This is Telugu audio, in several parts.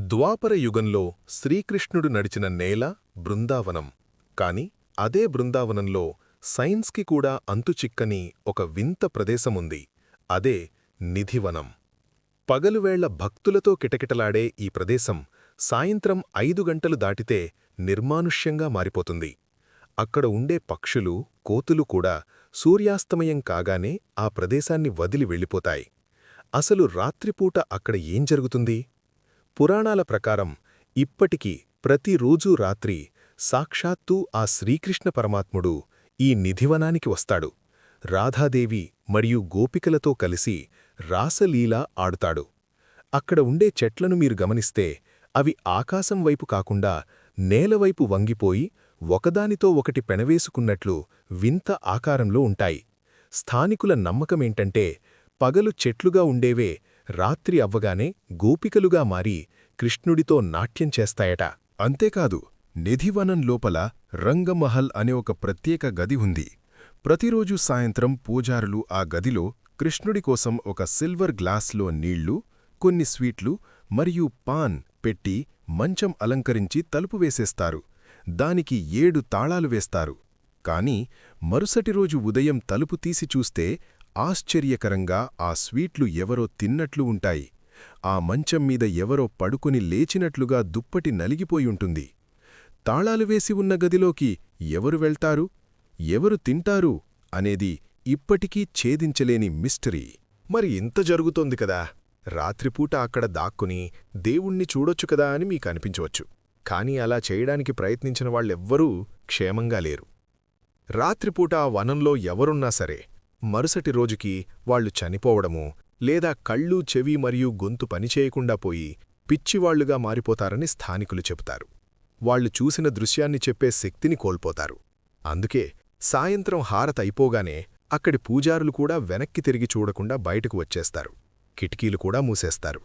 ద్వాపర యుగంలో శ్రీకృష్ణుడు నడిచిన నేల బృందావనం. కాని అదే బృందావనంలో సైన్స్కి కూడా అంతుచిక్కని ఒక వింత ప్రదేశముంది. అదే నిధివనం. పగలువేళ్ల భక్తులతో కిటకిటలాడే ఈ ప్రదేశం సాయంత్రం 5 గంటలు దాటితే నిర్మానుష్యంగా మారిపోతుంది. అక్కడ ఉండే పక్షులు, కోతులు కూడా సూర్యాస్తమయం కాగానే ఆ ప్రదేశాన్ని వదిలి వెళ్ళిపోతాయి. అసలు రాత్రిపూట అక్కడ ఏం జరుగుతుంది? పురాణాల ప్రకారం ఇప్పటికీ ప్రతిరోజూ రాత్రి సాక్షాత్తూ ఆ శ్రీకృష్ణ పరమాత్ముడు ఈ నిధివనానికి వస్తాడు. రాధాదేవి మరియు గోపికలతో కలిసి రాసలీలా ఆడుతాడు. అక్కడ ఉండే చెట్లను మీరు గమనిస్తే అవి ఆకాశం వైపు కాకుండా నేలవైపు వంగిపోయి ఒకదానితో ఒకటి పెనవేసుకున్నట్లు వింత ఆకారంలో ఉంటాయి. స్థానికుల నమ్మకమేంటంటే పగలు చెట్లుగా ఉండేవే రాత్రి అవ్వగానే గోపికలుగా మారి కృష్ణుడితో నాట్యం చేస్తాయట. అంతేకాదు, నిధివనం లోపల రంగమహల్ అనే ఒక ప్రత్యేక గది ఉంది. ప్రతిరోజూ సాయంత్రం పూజారులు ఆ గదిలో కృష్ణుడి కోసం ఒక సిల్వర్ గ్లాస్లో నీళ్లు, కొన్ని స్వీట్లు మరియు పాన్ పెట్టి మంచం అలంకరించి తలుపు వేసేస్తారు. దానికి 7 తాళాలు వేస్తారు. కాని మరుసటి రోజు ఉదయం తలుపు తీసి చూస్తే ఆశ్చర్యకరంగా ఆ స్వీట్లు ఎవరో తిన్నట్లు ఉంటాయి. ఆ మంచం మీద ఎవరో పడుకుని లేచినట్లుగా దుప్పటి నలిగిపోయుంటుంది. తాళాలు వేసి ఉన్న గదిలోకి ఎవరు వెళ్తారు, ఎవరు తింటారు అనేది ఇప్పటికీ ఛేదించలేని మిస్టరీ. మరి ఇంత జరుగుతోంది కదా, రాత్రిపూట అక్కడ దాక్కుని దేవుణ్ణి చూడొచ్చు కదా అని మీకు అనిపించవచ్చు. కాని అలా చేయడానికి ప్రయత్నించిన వాళ్ళెవ్వరూ క్షేమంగా లేరు. రాత్రిపూట ఆ వనంలో ఎవరున్నా సరే మరుసటి రోజుకి వాళ్లు చనిపోవడమూ లేదా కళ్ళు, చెవి మరియు గొంతు పనిచేయకుండా పోయి పిచ్చివాళ్లుగా మారిపోతారని స్థానికులు చెబుతారు. వాళ్లు చూసిన దృశ్యాన్ని చెప్పే శక్తిని కోల్పోతారు. అందుకే సాయంత్రం హారతైపోగానే అక్కడి పూజారులు కూడా వెనక్కి తిరిగి చూడకుండా బయటకు వచ్చేస్తారు. కిటికీలు కూడా మూసేస్తారు.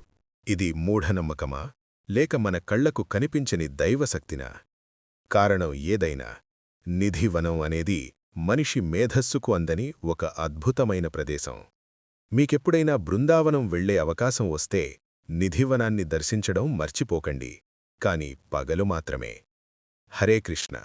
ఇది మూఢనమ్మకమా, లేక మన కళ్లకు కనిపించని దైవశక్తినా? కారణం ఏదైనా, నిధివనం అనేది మనిషి మేధస్సుకు అందని ఒక అద్భుతమైన ప్రదేశం. మీకెప్పుడైనా బృందావనం వెళ్లే అవకాశం వస్తే నిధివనాన్ని దర్శించడం మర్చిపోకండి. కాని పగలు మాత్రమే. హరే కృష్ణ.